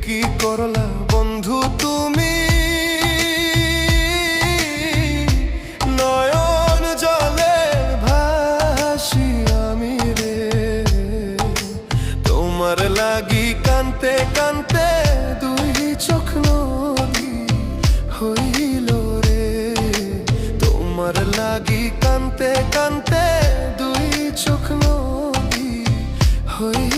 কি করলা বন্ধু তুমি, নয়ন জলে ভাসি আমি রে। তোমার লাগি কানতে কানতে দুই চোখ নদী হইল রে। তোমার লাগি কানতে কানতে দুই চোখ নদী হইল।